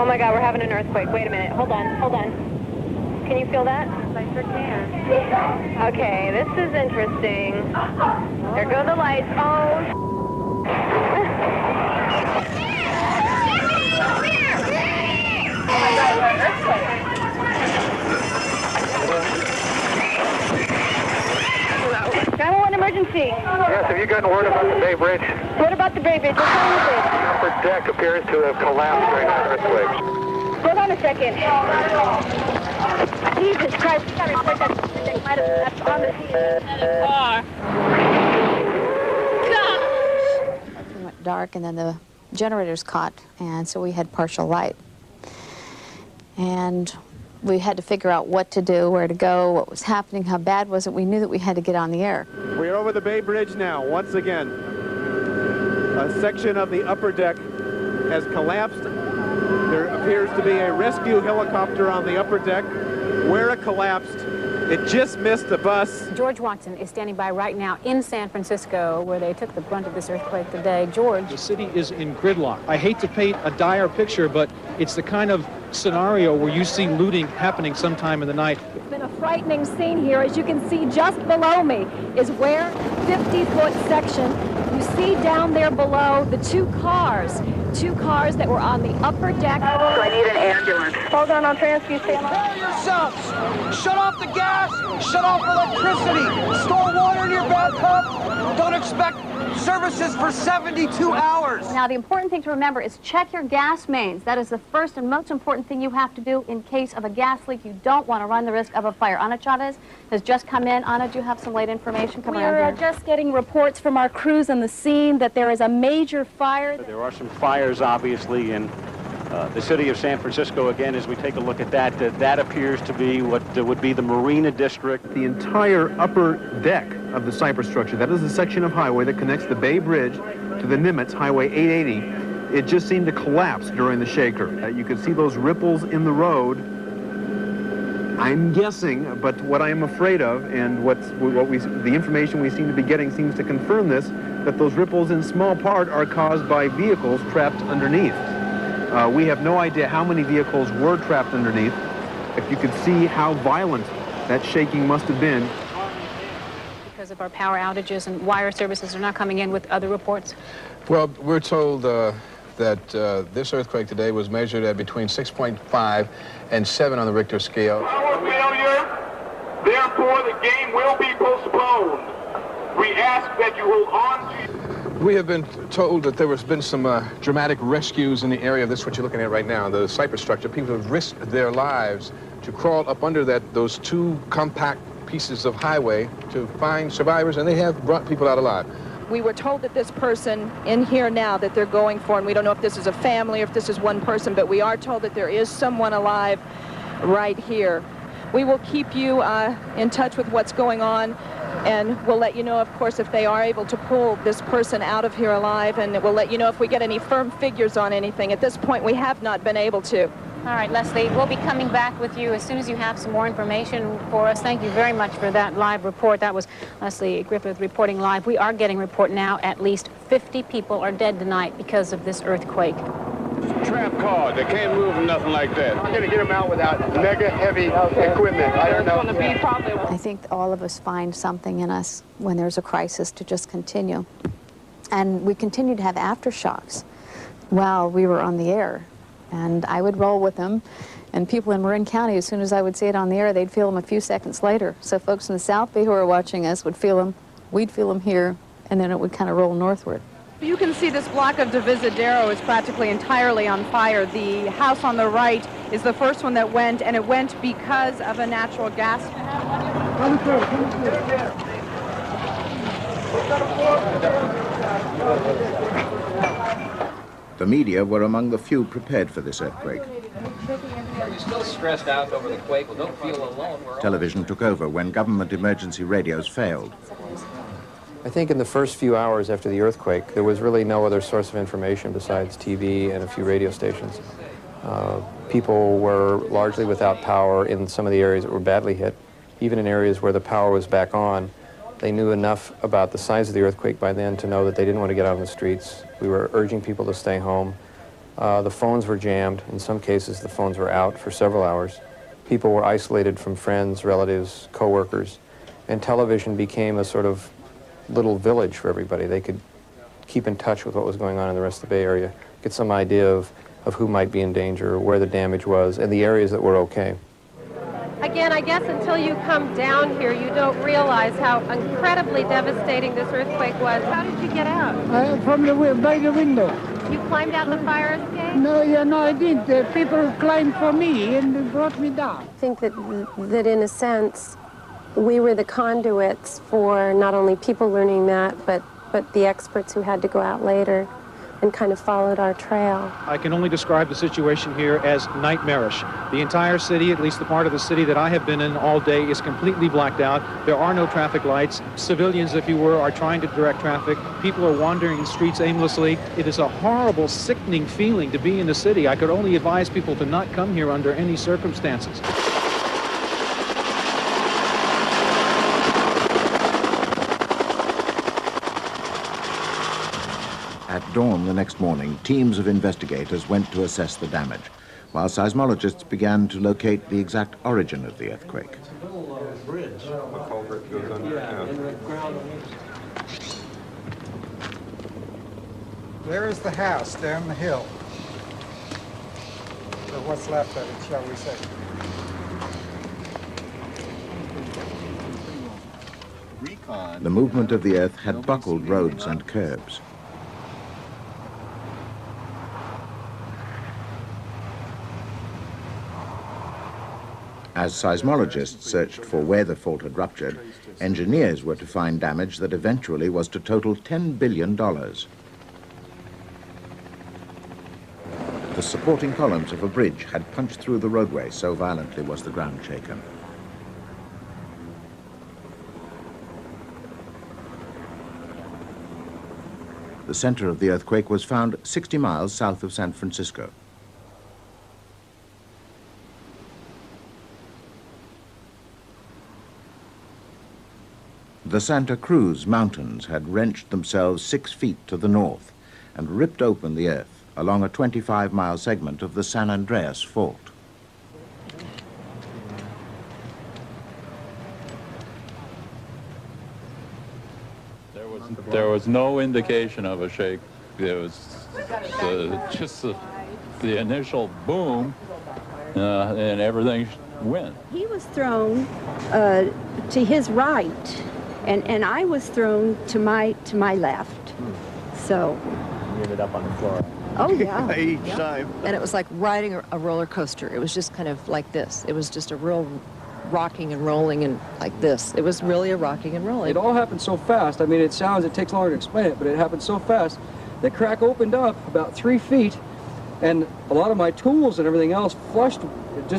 Oh my God, we're having an earthquake. Wait a minute. Hold on, hold on. Can you feel that? I sure can. Okay, this is interesting. There go the lights. Oh. Emergency. Yes, have you gotten word about the Bay Bridge? What about the Bay Bridge? What's wrong with it? The upper deck appears to have collapsed during that earthquake. Hold on a second. Jesus Christ, I report that thing might have left on the scene. It went dark and then the generators caught, and so we had partial light. And we had to figure out what to do, where to go, what was happening, how bad was it. We knew that we had to get on the air. We are over the Bay Bridge now. Once again, a section of the upper deck has collapsed. There appears to be a rescue helicopter on the upper deck. Where it collapsed, it just missed the bus. George Watson is standing by right now in San Francisco, where they took the brunt of this earthquake today. George. The city is in gridlock. I hate to paint a dire picture, but it's the kind of scenario where you see looting happening sometime in the night. It's been a frightening scene here. As you can see, just below me is where 50-foot section. You see down there below the two cars that were on the upper deck. I need an ambulance. Hold on, I'll transfer you. Prepare yourselves. Shut off the gas. Shut off electricity. Store water in your bathtub. Don't expect services for 72 hours. Now, the important thing to remember is check your gas mains. That is the first and most important thing you have to do in case of a gas leak. You don't want to run the risk of a fire. Ana Chavez has just come in. Ana, do you have some late information coming around here? We are just getting reports from our crews on the scene that there is a major fire. There are some fires, obviously, in the city of San Francisco. Again, as we take a look at that, that appears to be what would be the Marina District. The entire upper deck of the Cypress structure, that is the section of highway that connects the Bay Bridge to the Nimitz, Highway 880, it just seemed to collapse during the shaker. You could see those ripples in the road. I'm guessing, but what I am afraid of, and the information we seem to be getting seems to confirm this, that those ripples in small part are caused by vehicles trapped underneath. We have no idea how many vehicles were trapped underneath. If you could see how violent that shaking must have been. Because of our power outages and wire services are not coming in with other reports? Well, we're told that this earthquake today was measured at between 6.5 and 7 on the Richter scale. Power failure, therefore the game will be postponed. We ask that you hold on to... We have been told that there has been some dramatic rescues in the area of this, what you're looking at right now, the Cypress structure. People have risked their lives to crawl up under those two compact pieces of highway to find survivors, and they have brought people out alive. We were told that this person in here now that they're going for, and we don't know if this is a family or if this is one person, but we are told that there is someone alive right here. We will keep you in touch with what's going on, and we'll let you know, of course, if they are able to pull this person out of here alive, and we'll let you know if we get any firm figures on anything. At this point, we have not been able to. All right, Leslie, we'll be coming back with you as soon as you have some more information for us. Thank you very much for that live report. That was Leslie Griffith reporting live. We are getting a report now. At least 50 people are dead tonight because of this earthquake. Trap car, they can't move or nothing like that. I'm gonna get them out without mega heavy equipment. I don't know. I think all of us find something in us when there's a crisis to just continue. And we continued to have aftershocks while we were on the air. And I would roll with them, and people in Marin County, as soon as I would say it on the air, they'd feel them a few seconds later. So folks in the South Bay who are watching us would feel them, we'd feel them here, and then it would kind of roll northward. You can see this block of Divisadero is practically entirely on fire. The house on the right is the first one that went, and it went because of a natural gas. The media were among the few prepared for this earthquake. Are you still stressed out over the quake? Well, don't feel alone. Television took over when government emergency radios failed. I think in the first few hours after the earthquake, there was really no other source of information besides TV and a few radio stations. People were largely without power in some of the areas that were badly hit. Even in areas where the power was back on, they knew enough about the size of the earthquake by then to know that they didn't want to get out on the streets. We were urging people to stay home. The phones were jammed. In some cases, the phones were out for several hours. People were isolated from friends, relatives, coworkers, and television became a sort of little village for everybody. They could keep in touch with what was going on in the rest of the Bay Area, get some idea of who might be in danger, where the damage was, and the areas that were okay. Again, I guess until you come down here, you don't realize how incredibly devastating this earthquake was. How did you get out? By the window. You climbed out the fire escape? No, I didn't. People climbed for me and brought me down. I think that in a sense, we were the conduits for not only people learning that, but the experts who had to go out later and kind of followed our trail. I can only describe the situation here as nightmarish. The entire city, at least the part of the city that I have been in all day, is completely blacked out. There are no traffic lights. Civilians, if you were, are trying to direct traffic. People are wandering the streets aimlessly. It is a horrible, sickening feeling to be in the city. I could only advise people to not come here under any circumstances. At dawn the next morning, teams of investigators went to assess the damage, while seismologists began to locate the exact origin of the earthquake. There is the house down the hill. Or what's left of it, shall we say. The movement of the earth had buckled roads and curbs. As seismologists searched for where the fault had ruptured, engineers were to find damage that eventually was to total $10 billion. The supporting columns of a bridge had punched through the roadway, so violently was the ground shaken. The center of the earthquake was found 60 miles south of San Francisco. The Santa Cruz Mountains had wrenched themselves 6 feet to the north and ripped open the earth along a 25-mile segment of the San Andreas Fault. There was no indication of a shake. There was just the initial boom, and everything went. He was thrown to his right, and I was thrown to my left. So you ended up on the floor. Oh yeah. Each time. And it was like riding a roller coaster. It was just kind of like this. It was just a real rocking and rolling and like this. It was really a rocking and rolling. It all happened so fast. I mean, it takes longer to explain it, but it happened so fast. The crack opened up about 3 feet, and a lot of my tools and everything else flushed.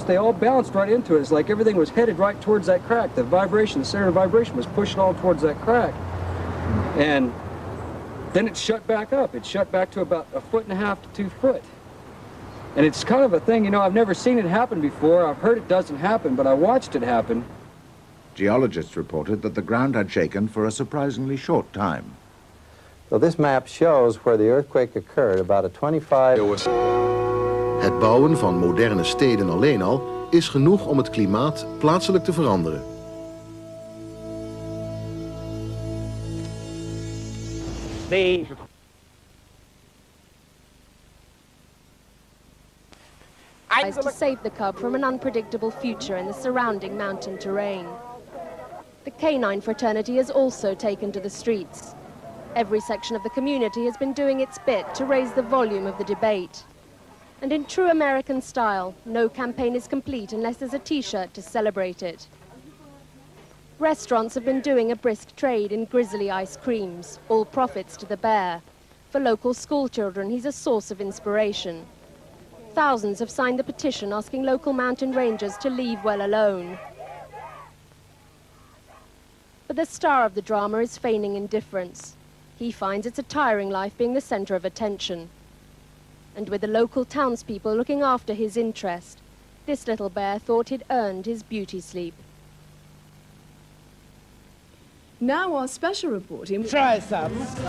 They all bounced right into it. It's like everything was headed right towards that crack. The vibration, the center of vibration was pushing all towards that crack. And then it shut back up. It shut back to about 1.5 to 2 foot. And it's kind of a thing, you know, I've never seen it happen before. I've heard it doesn't happen, but I watched it happen. Geologists reported that the ground had shaken for a surprisingly short time. So this map shows where the earthquake occurred, about a 25... Het bouwen van moderne steden alleen al is genoeg om het klimaat plaatselijk te veranderen. To save the cub from an unpredictable future in the surrounding mountain terrain. The canine fraternity has also taken to the streets. Every section of the community has been doing its bit to raise the volume of the debate. And in true American style, no campaign is complete unless there's a T-shirt to celebrate it. Restaurants have been doing a brisk trade in grizzly ice creams, all profits to the bear. For local school children, he's a source of inspiration. Thousands have signed the petition asking local mountain rangers to leave well alone. But the star of the drama is feigning indifference. He finds it's a tiring life being the center of attention. And with the local townspeople looking after his interest, this little bear thought he'd earned his beauty sleep. Now our special reporting. Try some.